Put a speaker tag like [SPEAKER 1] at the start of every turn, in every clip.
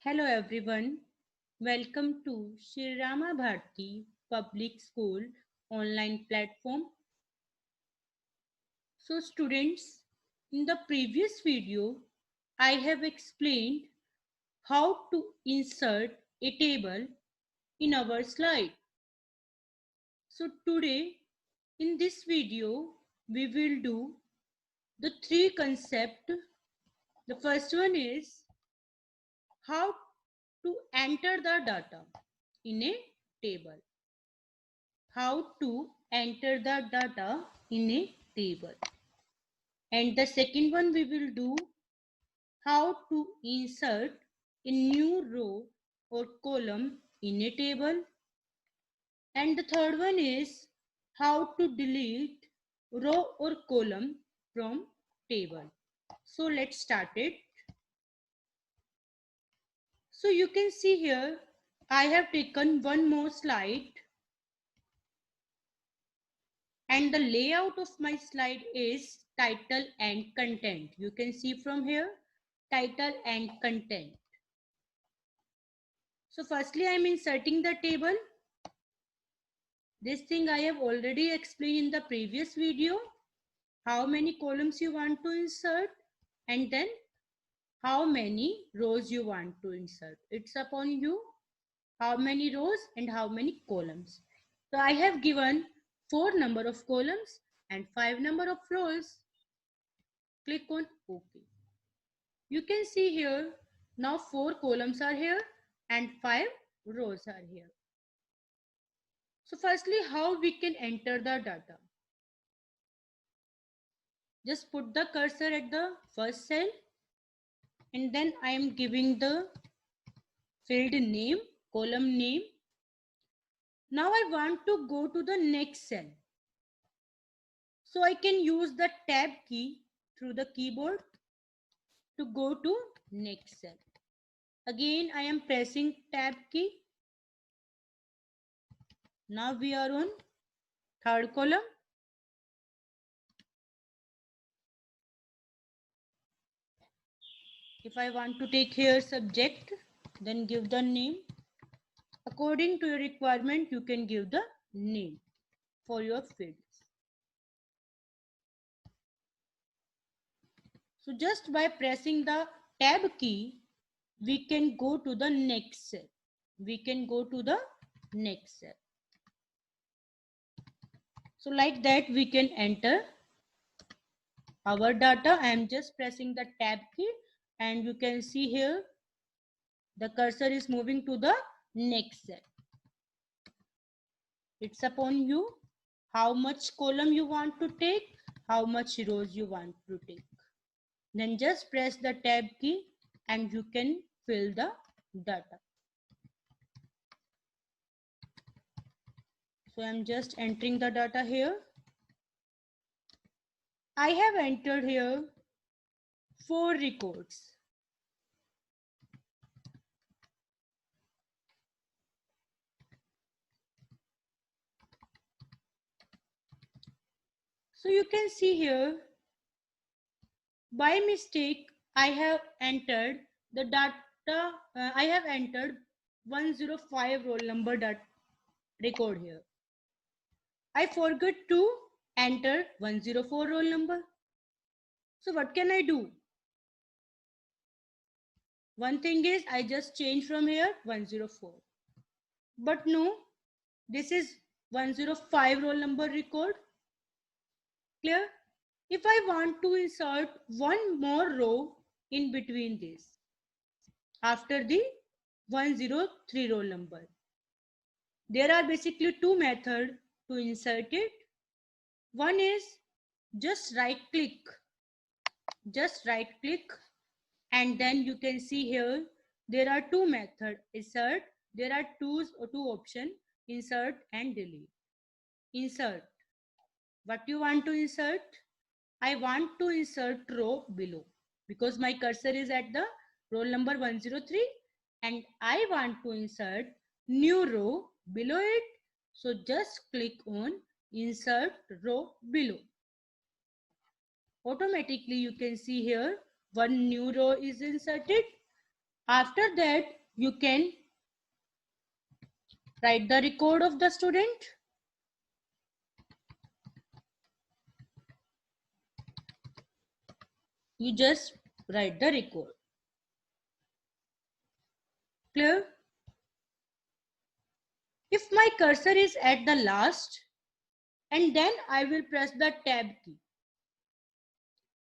[SPEAKER 1] Hello everyone. Welcome to Shri Rama Bharti Public School online platform. So students, in the previous video, I have explained how to insert a table in our slide. So today, in this video, we will do the three concepts. The first one is how to enter the data in a table. How to enter the data in a table. And the second one we will do how to insert a new row or column in a table. And the third one is how to delete row or column from table. So let's start it. So you can see here I have taken one more slide, and the layout of my slide is title and content. You can see from here title and content. So firstly I am inserting the table. This thing I have already explained in the previous video, how many columns you want to insert and then how many rows you want to insert. It's upon you how many rows and how many columns. So I have given 4 number of columns and 5 number of rows. Click on OK. You can see here now 4 columns are here and 5 rows are here. So firstly, how we can enter the data? Just put the cursor at the first cell and then I am giving the field name, column name. Now I want to go to the next cell. So I can use the tab key through the keyboard to go to next cell. Again I am pressing tab key. Now we are on third column. If I want to take here subject, then give the name. According to your requirement, you can give the name for your fields. So just by pressing the tab key, we can go to the next cell. We can go to the next cell. So like that, we can enter our data. I am just pressing the tab key and you can see here the cursor is moving to the next cell. It's upon you how much column you want to take, how much rows you want to take. Then just press the tab key and you can fill the data. So I'm just entering the data here. I have entered here 4 records. So you can see here, by mistake, I have entered the data, I have entered 105 roll number record here. I forgot to enter 104 roll number. So what can I do? One thing is I just change from here 104. But no, this is 105 roll number record. Clear? If I want to insert one more row in between this, after the 103 roll number, there are basically 2 methods to insert it. One is just right click and then you can see here there are 2 methods insert. There are two options, insert and delete. Insert, what you want to insert? I want to insert row below because my cursor is at the roll number 103 and I want to insert new row below it. So just click on insert row below. Automatically you can see here one new row is inserted. After that, you can write the record of the student. You just write the record. Clear? If my cursor is at the last, and then I will press the tab key.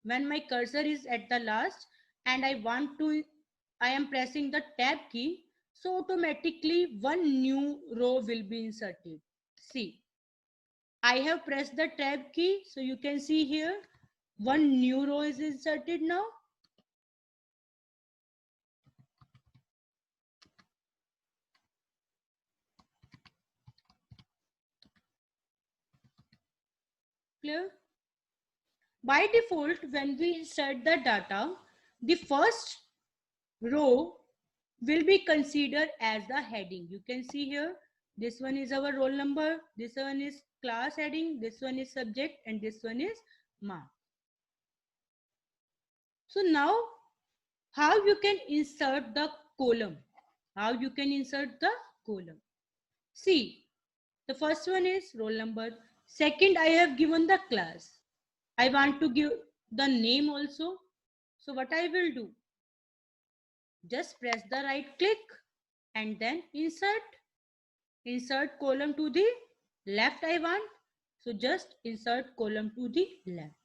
[SPEAKER 1] When my cursor is at the last and I am pressing the tab key, so automatically one new row will be inserted. See, I have pressed the tab key, so you can see here one new row is inserted now. Clear? By default, when we insert the data, the first row will be considered as the heading. You can see here, this one is our roll number, this one is class heading, this one is subject, and this one is mark. So now, how you can insert the column? How you can insert the column? See, the first one is roll number. Second, I have given the class. I want to give the name also. So what I will do? Just press the right click and then insert column to the left I want. So just insert column to the left.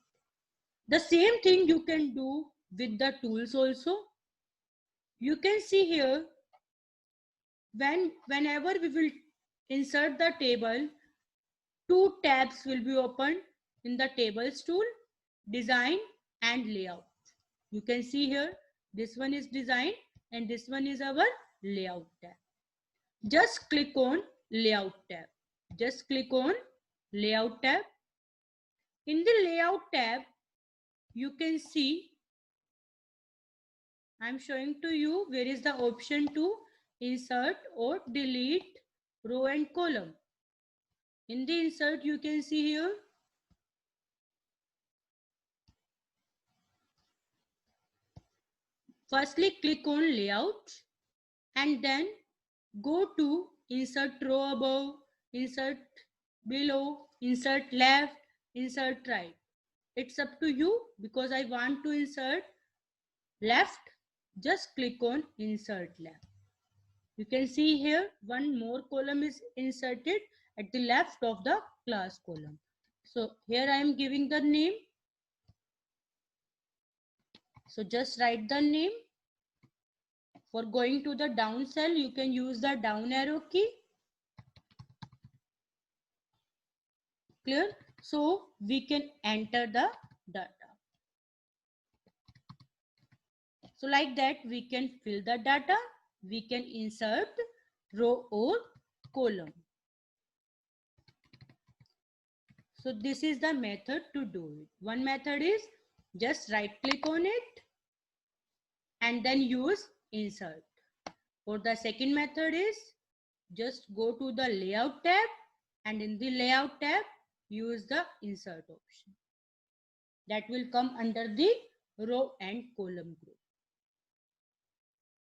[SPEAKER 1] The same thing you can do with the tools also. You can see here, whenever we will insert the table, two tabs will be opened in the tables tool, design and layout. You can see here, this one is design and this one is our layout tab. Just click on layout tab. Just click on layout tab. In the layout tab, you can see, I'm showing to you where is the option to insert or delete row and column. In the insert, you can see here, firstly click on layout and then go to insert row above, insert below, insert left, insert right. It's up to you. Because I want to insert left, just click on insert left. You can see here one more column is inserted at the left of the class column. So here I am giving the name. So just write the name. For going to the down cell, you can use the down arrow key. Clear? So we can enter the data. So like that, we can fill the data. We can insert row or column. So this is the method to do it. One method is just right click on it and then use insert. Or the second method is just go to the layout tab and in the layout tab use the insert option. That will come under the row and column group.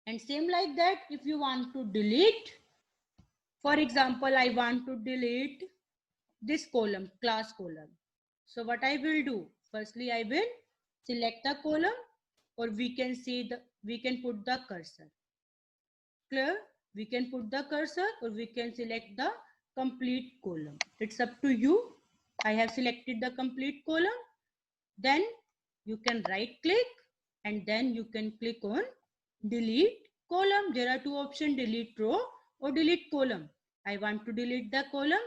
[SPEAKER 1] And same like that, if you want to delete, for example, I want to delete this column, class column. So what I will do? Firstly, I will select the column, or we can put the cursor. Clear? We can put the cursor or we can select the complete column. It's up to you. I have selected the complete column. Then you can right click and then you can click on delete column. There are two options, delete row or delete column. I want to delete the column.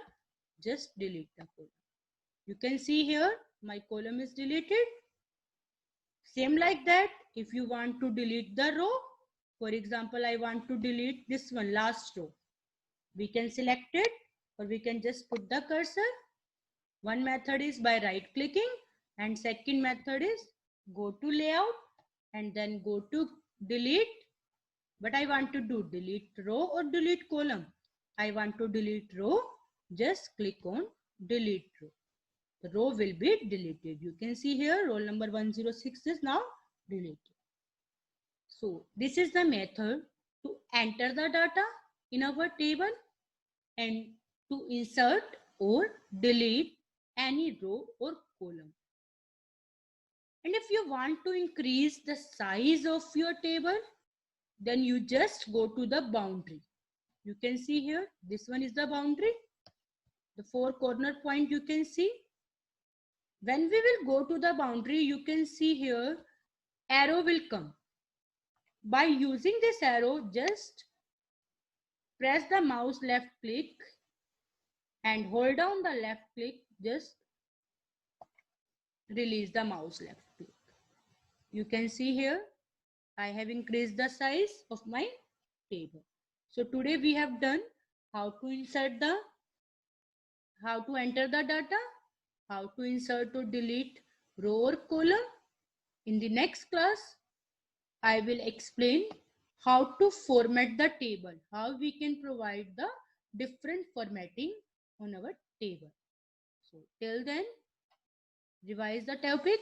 [SPEAKER 1] Just delete the column. You can see here my column is deleted. Same like that, if you want to delete the row, for example, I want to delete this one, last row. We can select it or we can just put the cursor. One method is by right clicking and second method is go to layout and then go to delete. But I want to do delete row or delete column. I want to delete row. Just click on delete row. The row will be deleted. You can see here roll number 106 is now deleted. So this is the method to enter the data in our table and to insert or delete any row or column. And if you want to increase the size of your table, then you just go to the boundary. You can see here, this one is the boundary. The four corner point you can see. When we will go to the boundary, you can see here, arrow will come. By using this arrow, just press the mouse left click and hold down the left click, just release the mouse left click. You can see here, I have increased the size of my table. So today we have done how to insert the, how to enter the data, how to insert or delete row or column. In the next class, I will explain how to format the table, how we can provide the different formatting on our table. So till then, revise the topic.